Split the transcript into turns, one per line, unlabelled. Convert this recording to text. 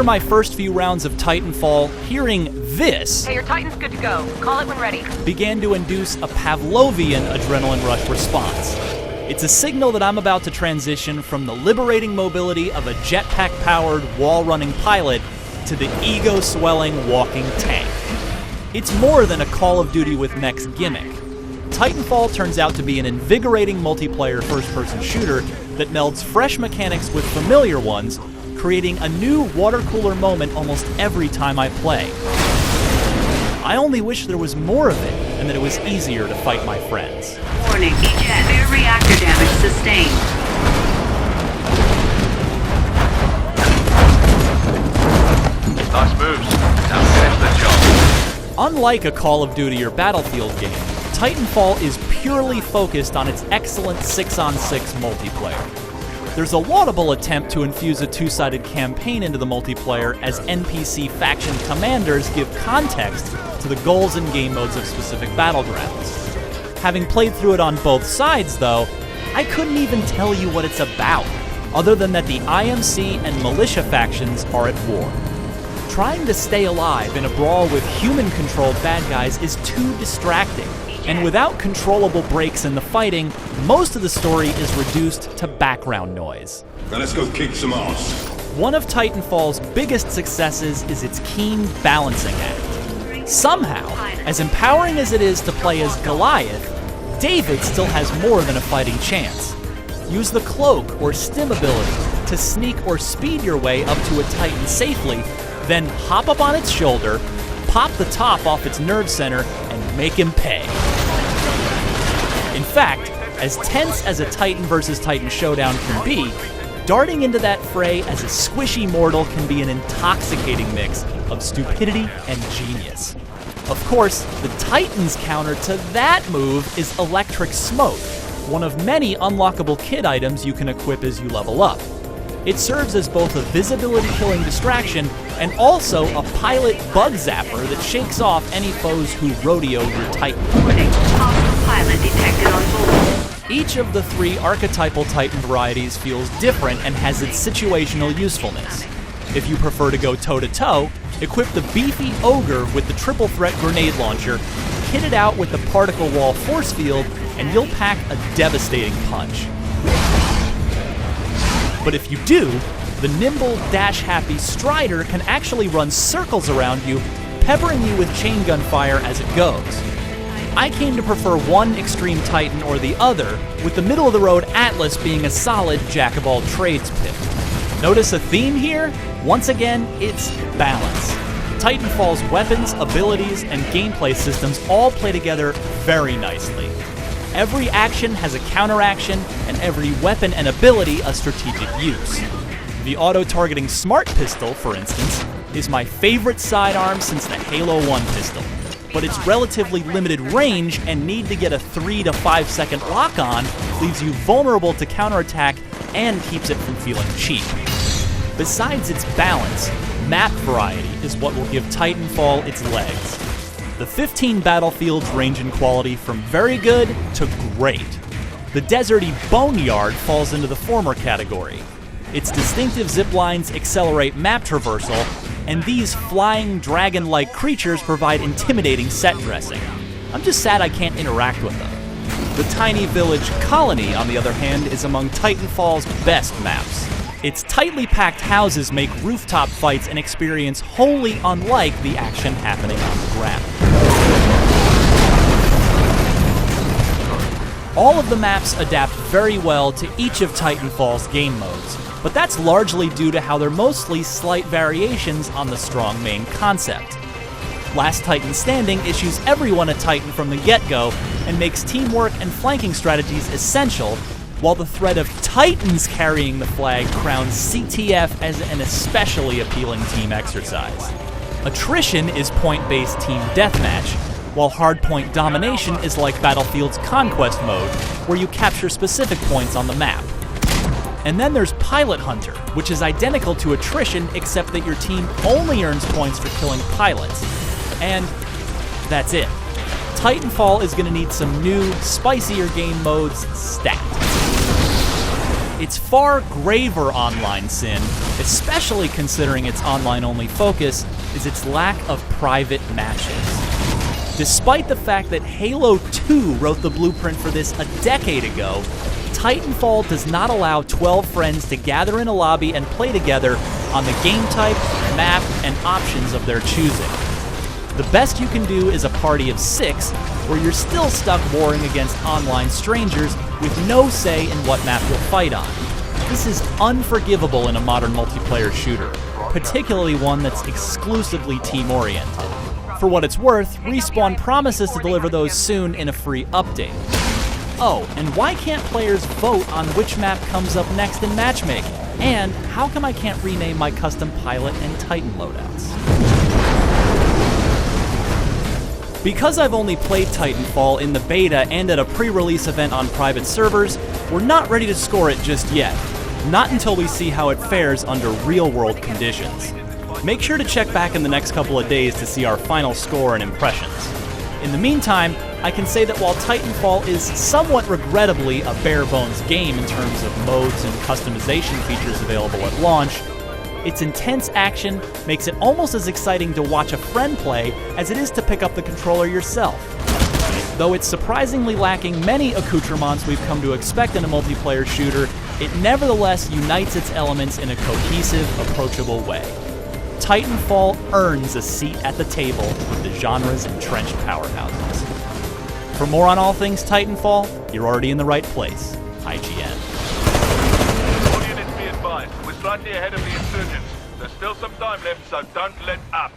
my first few rounds of Titanfall, hearing this
Hey, your Titan's good to go. Call it when ready.
began to induce a Pavlovian adrenaline rush response. It's a signal that I'm about to transition from the liberating mobility of a jetpack-powered, wall-running pilot to the ego-swelling walking tank. It's more than a Call of Duty with mechs gimmick. Titanfall turns out to be an invigorating multiplayer first-person shooter that melds fresh mechanics with familiar ones, creating a new water-cooler moment almost every time I play. I only wish there was more of it, and that it was easier to fight my friends.
Warning, severe reactor damage sustained.
Nice moves. Now finish the job.
Unlike a Call of Duty or Battlefield game, Titanfall is purely focused on its excellent 6-on-6 multiplayer. There's a laudable attempt to infuse a two-sided campaign into the multiplayer as NPC faction commanders give context to the goals and game modes of specific battlegrounds. Having played through it on both sides, though, I couldn't even tell you what it's about, other than that the IMC and militia factions are at war. Trying to stay alive in a brawl with human-controlled bad guys is too distracting, and without controllable breaks in the fighting, most of the story is reduced to background noise.
Now let's go kick some ass.
One of Titanfall's biggest successes is its keen balancing act. Somehow, as empowering as it is to play as Goliath, David still has more than a fighting chance. Use the cloak or stim ability to sneak or speed your way up to a Titan safely, then hop up on its shoulder, pop the top off its nerve center, and make him pay. In fact, as tense as a Titan versus Titan showdown can be, darting into that fray as a squishy mortal can be an intoxicating mix of stupidity and genius. Of course, the Titan's counter to that move is Electric Smoke, one of many unlockable kit items you can equip as you level up. It serves as both a visibility-killing distraction and also a pilot bug zapper that shakes off any foes who rodeo your Titan.
Warning, hostile pilot detected on board.
Each of the three archetypal Titan varieties feels different and has its situational usefulness. If you prefer to go toe-to-toe, equip the beefy Ogre with the triple threat grenade launcher, kit it out with the particle wall force field, and you'll pack a devastating punch. But if you do, the nimble, dash-happy Strider can actually run circles around you, peppering you with chain gun fire as it goes. I came to prefer one extreme Titan or the other, with the middle-of-the-road Atlas being a solid jack-of-all-trades pick. Notice a theme here? Once again, it's balance. Titanfall's weapons, abilities, and gameplay systems all play together very nicely. Every action has a counteraction, and every weapon and ability a strategic use. The auto-targeting Smart Pistol, for instance, is my favorite sidearm since the Halo 1 pistol, but its relatively limited range and need to get a 3 to 5 second lock-on leaves you vulnerable to counterattack and keeps it from feeling cheap. Besides its balance, map variety is what will give Titanfall its legs. The 15 battlefields range in quality from very good to great. The deserty Boneyard falls into the former category. Its distinctive zip lines accelerate map traversal, and these flying, dragon-like creatures provide intimidating set dressing. I'm just sad I can't interact with them. The tiny village Colony, on the other hand, is among Titanfall's best maps. Its tightly packed houses make rooftop fights an experience wholly unlike the action happening on the ground. All of the maps adapt very well to each of Titanfall's game modes, but that's largely due to how they're mostly slight variations on the strong main concept. Last Titan Standing issues everyone a Titan from the get-go and makes teamwork and flanking strategies essential, while the threat of Titans carrying the flag crowns CTF as an especially appealing team exercise. Attrition is point-based team deathmatch, while hardpoint domination is like Battlefield's Conquest mode, where you capture specific points on the map. And then there's Pilot Hunter, which is identical to Attrition except that your team only earns points for killing pilots. And that's it. Titanfall is going to need some new, spicier game modes stat. Its far graver online sin, especially considering its online-only focus, is its lack of private matches. Despite the fact that Halo 2 wrote the blueprint for this a decade ago, Titanfall does not allow 12 friends to gather in a lobby and play together on the game type, map, and options of their choosing. The best you can do is a party of 6, where you're still stuck warring against online strangers with no say in what map you'll fight on. This is unforgivable in a modern multiplayer shooter, particularly one that's exclusively team-oriented. For what it's worth, Respawn promises to deliver those soon in a free update. Oh, and why can't players vote on which map comes up next in matchmaking? And how come I can't rename my custom pilot and Titan loadouts? Because I've only played Titanfall in the beta and at a pre-release event on private servers, we're not ready to score it just yet. Not until we see how it fares under real-world conditions. Make sure to check back in the next couple of days to see our final score and impressions. In the meantime, I can say that while Titanfall is somewhat regrettably a bare-bones game in terms of modes and customization features available at launch, its intense action makes it almost as exciting to watch a friend play as it is to pick up the controller yourself. Though it's surprisingly lacking many accoutrements we've come to expect in a multiplayer shooter, it nevertheless unites its elements in a cohesive, approachable way. Titanfall earns a seat at the table with the genre's entrenched powerhouses. For more on all things Titanfall, you're already in the right place. IGN.
All units be advised. We're slightly ahead of the insurgents. There's still some time left, so don't let up.